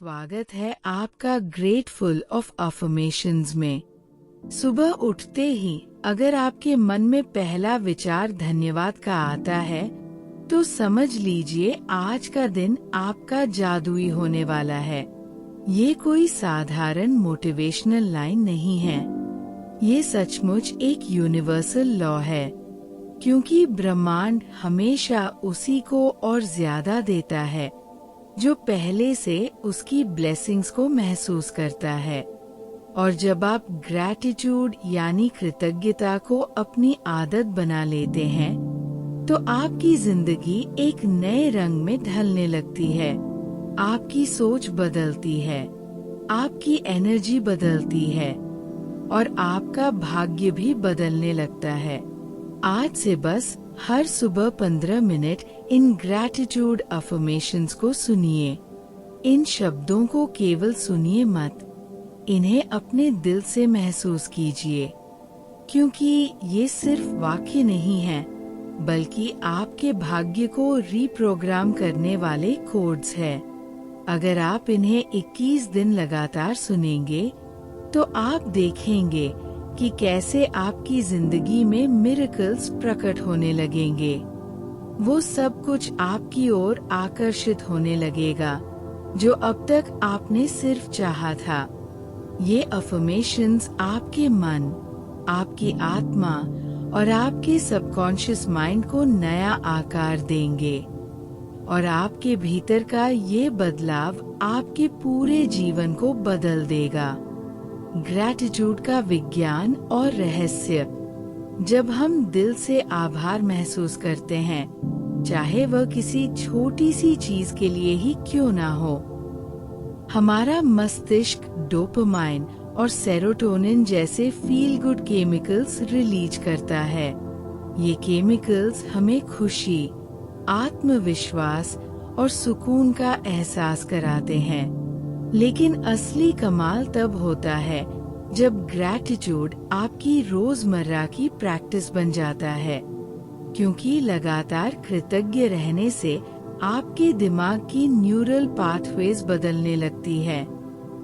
स्वागत है आपका ग्रेटफुल ऑफ अफर्मेशंस में। सुबह उठते ही अगर आपके मन में पहला विचार धन्यवाद का आता है तो समझ लीजिए आज का दिन आपका जादुई होने वाला है। ये कोई साधारण मोटिवेशनल लाइन नहीं है, ये सचमुच एक यूनिवर्सल लॉ है, क्योंकि ब्रह्मांड हमेशा उसी को और ज्यादा देता है जो पहले से उसकी ब्लेसिंग्स को महसूस करता है। और जब आप ग्रैटिट्यूड यानी कृतज्ञता को अपनी आदत बना लेते हैं तो आपकी जिंदगी एक नए रंग में ढलने लगती है। आपकी सोच बदलती है, आपकी एनर्जी बदलती है और आपका भाग्य भी बदलने लगता है। आज से बस हर सुबह 15 मिनट इन ग्रैटिट्यूड अफर्मेशंस को सुनिए। इन शब्दों को केवल सुनिए मत, इन्हें अपने दिल से महसूस कीजिए, क्योंकि ये सिर्फ वाक्य नहीं हैं, बल्कि आपके भाग्य को रीप्रोग्राम करने वाले कोड्स हैं। अगर आप इन्हें 21 दिन लगातार सुनेंगे तो आप देखेंगे कि कैसे आपकी जिंदगी में मिरेकल्स प्रकट होने लगेंगे। वो सब कुछ आपकी ओर आकर्षित होने लगेगा जो अब तक आपने सिर्फ चाहा था। ये अफर्मेशंस आपके मन, आपकी आत्मा और आपके सबकॉन्शियस माइंड को नया आकार देंगे और आपके भीतर का ये बदलाव आपके पूरे जीवन को बदल देगा। ग्रैटिट्यूड का विज्ञान और रहस्य। जब हम दिल से आभार महसूस करते हैं, चाहे वह किसी छोटी सी चीज के लिए ही क्यों ना हो, हमारा मस्तिष्क डोपामाइन और सेरोटोनिन जैसे फील गुड केमिकल्स रिलीज करता है। ये केमिकल्स हमें खुशी, आत्मविश्वास और सुकून का एहसास कराते हैं। लेकिन असली कमाल तब होता है जब ग्रैटिट्यूड आपकी रोजमर्रा की प्रैक्टिस बन जाता है, क्योंकि लगातार कृतज्ञ रहने से आपके दिमाग की न्यूरल पाथवेज बदलने लगती है।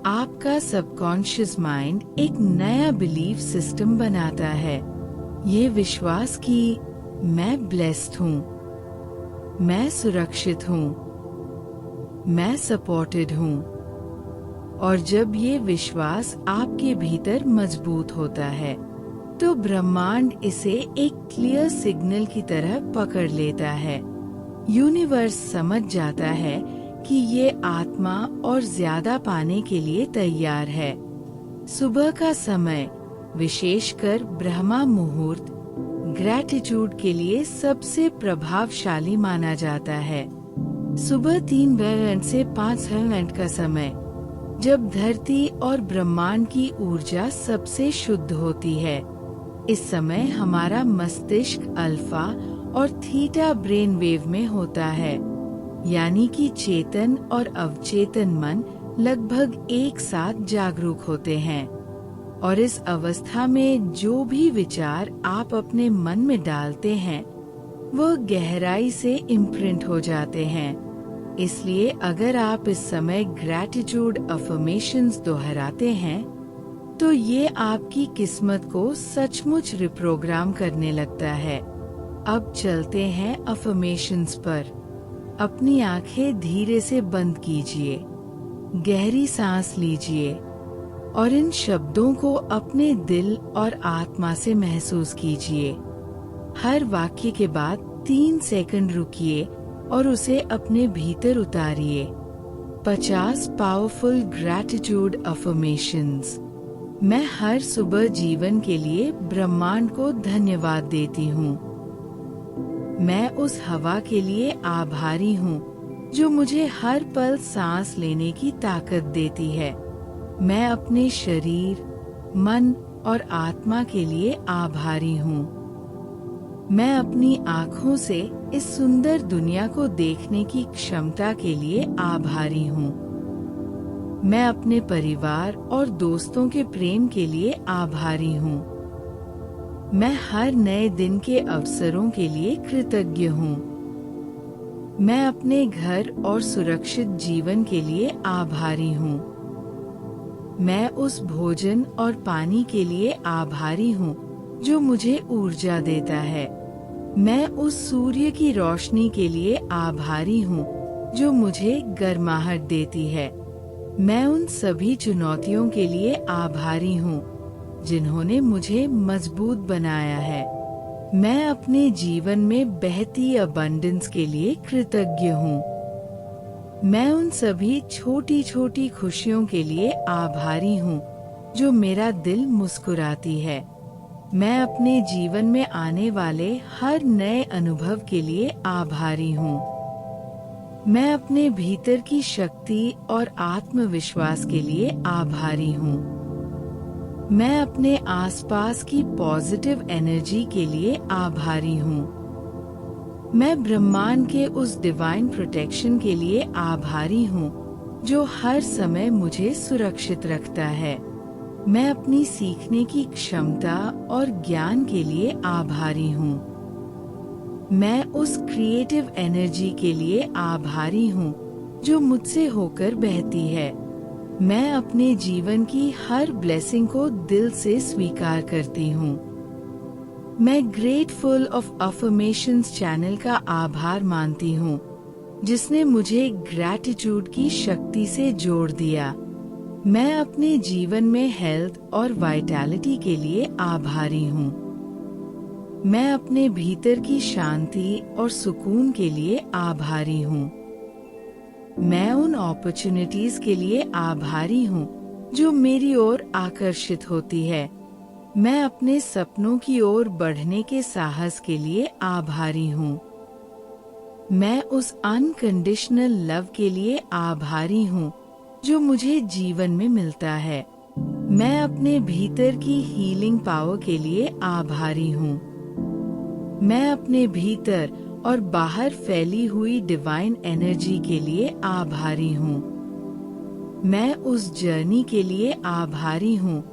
आपका सबकॉन्शियस माइंड एक नया बिलीफ सिस्टम बनाता है। ये विश्वास कि मैं ब्लेस्ड हूँ, मैं सुरक्षित हूँ, मैं सपोर्टेड हूँ। और जब ये विश्वास आपके भीतर मजबूत होता है तो ब्रह्मांड इसे एक क्लियर सिग्नल की तरह पकड़ लेता है। यूनिवर्स समझ जाता है कि ये आत्मा और ज्यादा पाने के लिए तैयार है। सुबह का समय, विशेषकर ब्रह्मा मुहूर्त, ग्रैटिट्यूड के लिए सबसे प्रभावशाली माना जाता है। सुबह 3 से 5 का समय, जब धरती और ब्रह्मांड की ऊर्जा सबसे शुद्ध होती है। इस समय हमारा मस्तिष्क अल्फा और थीटा ब्रेन वेव में होता है, यानी कि चेतन और अवचेतन मन लगभग एक साथ जागरूक होते हैं। और इस अवस्था में जो भी विचार आप अपने मन में डालते हैं वह गहराई से इम्प्रिंट हो जाते हैं। इसलिए अगर आप इस समय ग्रैटिट्यूड अफर्मेशंस दोहराते हैं तो ये आपकी किस्मत को सचमुच रिप्रोग्राम करने लगता है। अब चलते हैं अफर्मेशंस पर। अपनी आंखें धीरे से बंद कीजिए, गहरी सांस लीजिए और इन शब्दों को अपने दिल और आत्मा से महसूस कीजिए। हर वाक्य के बाद 3 सेकंड रुकिए और उसे अपने भीतर उतारिए। 50 पावरफुल ग्रैटिट्यूड अफर्मेशंस। मैं हर सुबह जीवन के लिए ब्रह्मांड को धन्यवाद देती हूँ। मैं उस हवा के लिए आभारी हूँ जो मुझे हर पल सांस लेने की ताकत देती है। मैं अपने शरीर, मन और आत्मा के लिए आभारी हूँ। मैं अपनी आँखों से इस सुंदर दुनिया को देखने की क्षमता के लिए आभारी हूँ। मैं अपने परिवार और दोस्तों के प्रेम के लिए आभारी हूँ। मैं हर नए दिन के अवसरों के लिए कृतज्ञ हूँ। मैं अपने घर और सुरक्षित जीवन के लिए आभारी हूँ। मैं उस भोजन और पानी के लिए आभारी हूँ जो मुझे ऊर्जा देता है। मैं उस सूर्य की रोशनी के लिए आभारी हूँ जो मुझे गर्माहट देती है। मैं उन सभी चुनौतियों के लिए आभारी हूँ जिन्होंने मुझे मजबूत बनाया है। मैं अपने जीवन में बहती अबंडेंस के लिए कृतज्ञ हूँ। मैं उन सभी छोटी छोटी खुशियों के लिए आभारी हूँ जो मेरा दिल मुस्कुराती है। मैं अपने जीवन में आने वाले हर नए अनुभव के लिए आभारी हूँ। मैं अपने भीतर की शक्ति और आत्मविश्वास के लिए आभारी हूँ। मैं अपने आसपास की पॉजिटिव एनर्जी के लिए आभारी हूँ। मैं ब्रह्मांड के उस डिवाइन प्रोटेक्शन के लिए आभारी हूँ जो हर समय मुझे सुरक्षित रखता है। मैं अपनी सीखने की क्षमता और ज्ञान के लिए आभारी हूँ। मैं उस क्रिएटिव एनर्जी के लिए आभारी हूँ जो मुझसे होकर बहती है। मैं अपने जीवन की हर ब्लेसिंग को दिल से स्वीकार करती हूँ। मैं ग्रेटफुल ऑफ अफर्मेशंस चैनल का आभार मानती हूँ जिसने मुझे ग्रैटिट्यूड की शक्ति से जोड़ दिया। मैं अपने जीवन में हेल्थ और वाइटैलिटी के लिए आभारी हूँ। मैं अपने भीतर की शांति और सुकून के लिए आभारी हूँ। मैं उन अपॉर्चुनिटीज के लिए आभारी हूँ जो मेरी ओर आकर्षित होती है। मैं अपने सपनों की ओर बढ़ने के साहस के लिए आभारी हूँ। मैं उस अनकंडीशनल लव के लिए आभारी हूँ जो मुझे जीवन में मिलता है। मैं अपने भीतर की हीलिंग पावर के लिए आभारी हूँ। मैं अपने भीतर और बाहर फैली हुई डिवाइन एनर्जी के लिए आभारी हूँ। मैं उस जर्नी के लिए आभारी हूँ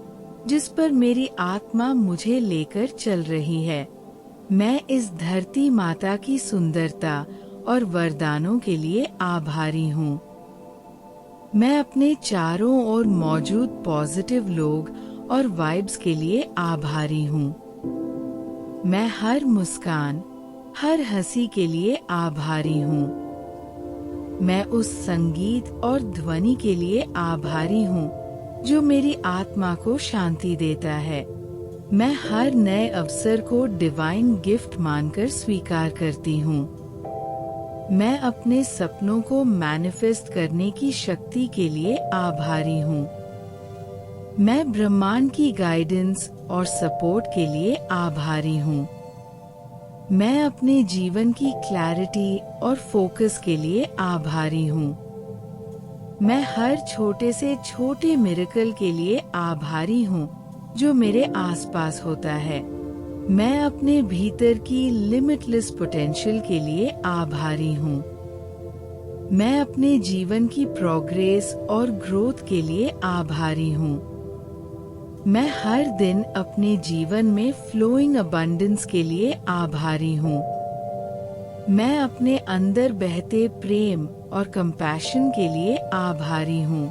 जिस पर मेरी आत्मा मुझे लेकर चल रही है। मैं इस धरती माता की सुंदरता और वरदानों के लिए आभारी हूँ। मैं अपने चारों ओर मौजूद पॉजिटिव लोग और वाइब्स के लिए आभारी हूँ। मैं हर मुस्कान, हर हंसी के लिए आभारी हूँ। मैं उस संगीत और ध्वनि के लिए आभारी हूँ जो मेरी आत्मा को शांति देता है। मैं हर नए अवसर को डिवाइन गिफ्ट मानकर स्वीकार करती हूँ। मैं अपने सपनों को मैनिफेस्ट करने की शक्ति के लिए आभारी हूँ। मैं ब्रह्मांड की गाइडेंस और सपोर्ट के लिए आभारी हूँ। मैं अपने जीवन की क्लैरिटी और फोकस के लिए आभारी हूँ। मैं हर छोटे से छोटे मिरेकल के लिए आभारी हूँ जो मेरे आसपास होता है। मैं अपने भीतर की लिमिटलेस पोटेंशियल के लिए आभारी हूँ। मैं अपने जीवन की प्रोग्रेस और ग्रोथ के लिए आभारी हूँ। मैं हर दिन अपने जीवन में फ्लोइंग अबंडेंस के लिए आभारी हूँ। मैं अपने अंदर बहते प्रेम और कंपैशन के लिए आभारी हूँ।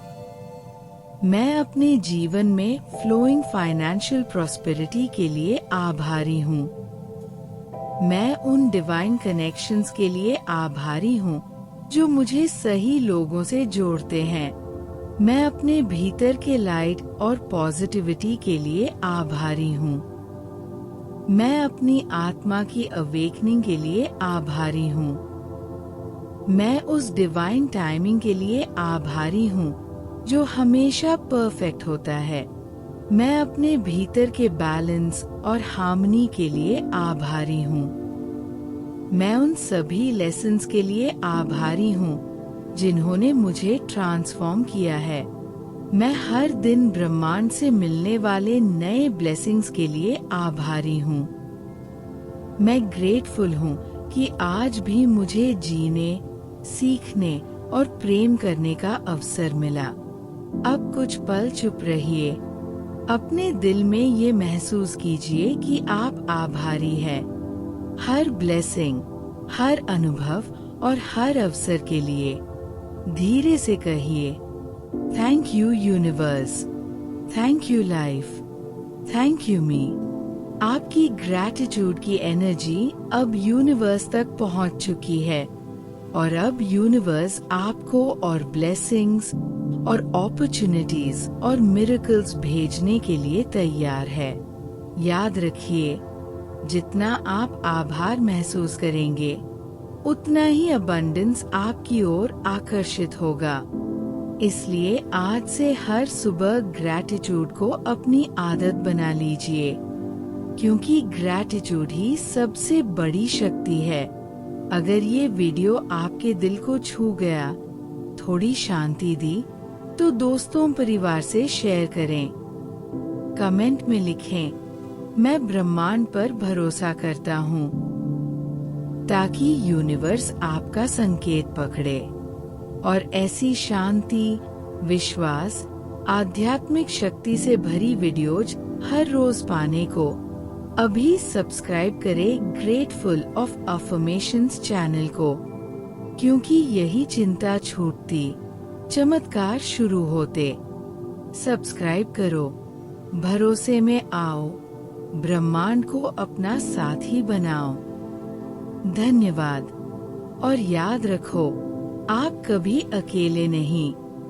मैं अपने जीवन में फ्लोइंग फाइनेंशियल प्रॉस्पेरिटी के लिए आभारी हूँ। मैं उन डिवाइन कनेक्शंस के लिए आभारी हूँ जो मुझे सही लोगों से जोड़ते हैं। मैं अपने भीतर के लाइट और पॉजिटिविटी के लिए आभारी हूँ। मैं अपनी आत्मा की अवेकनिंग के लिए आभारी हूँ। मैं उस डिवाइन टाइमिंग के लिए आभारी हूँ जो हमेशा परफेक्ट होता है। मैं अपने भीतर के बैलेंस और हार्मनी के लिए आभारी हूँ। मैं उन सभी लेसन्स के लिए आभारी हूँ जिन्होंने मुझे ट्रांसफॉर्म किया है। मैं हर दिन ब्रह्मांड से मिलने वाले नए ब्लेसिंग्स के लिए आभारी हूँ। मैं ग्रेटफुल हूँ कि आज भी मुझे जीने, सीखने और प्रेम करने का अवसर मिला। अब कुछ पल चुप रहिए। अपने दिल में ये महसूस कीजिए कि आप आभारी हैं। हर ब्लेसिंग, हर अनुभव और हर अवसर के लिए धीरे से कहिए, thank you universe, thank you life, thank you me. आपकी ग्रैटिट्यूड की एनर्जी अब यूनिवर्स तक पहुंच चुकी है और अब यूनिवर्स आपको और ब्लेसिंग्स और अपॉर्चुनिटीज और मिरेकल्स भेजने के लिए तैयार है। याद रखिए, जितना आप आभार महसूस करेंगे उतना ही अबंडेंस आपकी ओर आकर्षित होगा। इसलिए आज से हर सुबह ग्रैटिट्यूड को अपनी आदत बना लीजिए, क्योंकि ग्रैटिट्यूड ही सबसे बड़ी शक्ति है। अगर ये वीडियो आपके दिल को छू गया, थोड़ी शांति दी, तो दोस्तों परिवार से शेयर करें। कमेंट में लिखें, मैं ब्रह्मांड पर भरोसा करता हूँ, ताकि यूनिवर्स आपका संकेत पकड़े और ऐसी शांति, विश्वास, आध्यात्मिक शक्ति से भरी वीडियोज हर रोज पाने को अभी सब्सक्राइब करें ग्रेटफुल ऑफ अफर्मेशंस चैनल को, क्योंकि यही चिंता छूटती, चमत्कार शुरू होते। सब्सक्राइब करो, भरोसे में आओ, ब्रह्मांड को अपना साथी बनाओ। धन्यवाद और याद रखो, आप कभी अकेले नहीं।